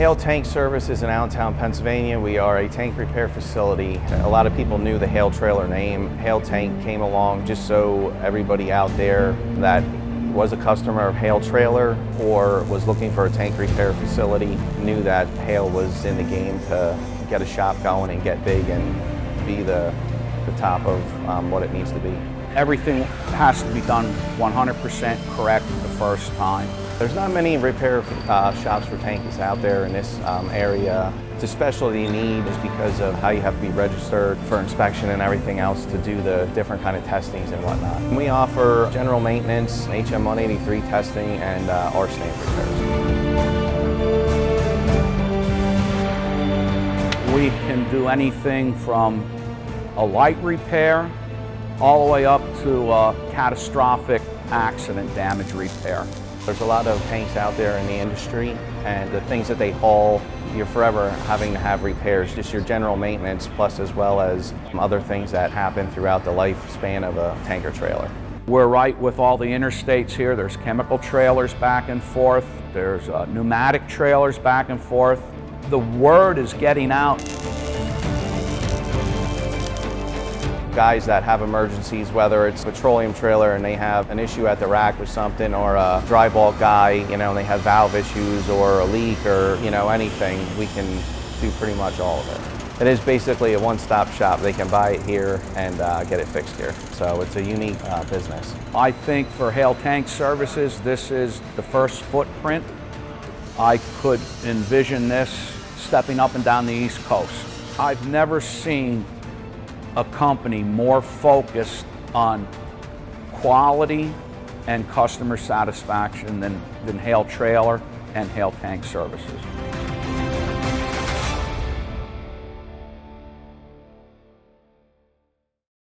Hale Tank Services in Allentown, Pennsylvania. We are a tank repair facility. A lot of people knew the Hale trailer name. Hale Tank came along just so everybody out there that was a customer of Hale Trailer or was looking for a tank repair facility knew that Hale was in the game to get a shop going and get big and be the top of what it needs to be. Everything has to be done 100% correct the first time. There's not many repair shops for tankies out there in this area. It's a specialty need just because of how you have to be registered for inspection and everything else to do the different kind of testings and whatnot. We offer general maintenance, HM183 testing, and arsenic repairs. We can do anything from a light repair all the way up to a catastrophic accident damage repair. There's a lot of tanks out there in the industry, and the things that they haul, you're forever having to have repairs, just your general maintenance, plus as well as other things that happen throughout the lifespan of a tanker trailer. We're right with all the interstates here. There's chemical trailers back and forth. There's pneumatic trailers back and forth. The word is getting out. Guys that have emergencies, whether it's a petroleum trailer and they have an issue at the rack with something, or a dry bulk guy, and they have valve issues or a leak or anything, we can do pretty much all of it. It is basically a one-stop shop. They can buy it here and get it fixed here. So it's a unique business. I think for Hale Tank Services, this is the first footprint. I could envision this stepping up and down the East Coast. I've never seen a company more focused on quality and customer satisfaction than Hale Trailer and Hale Tank Services.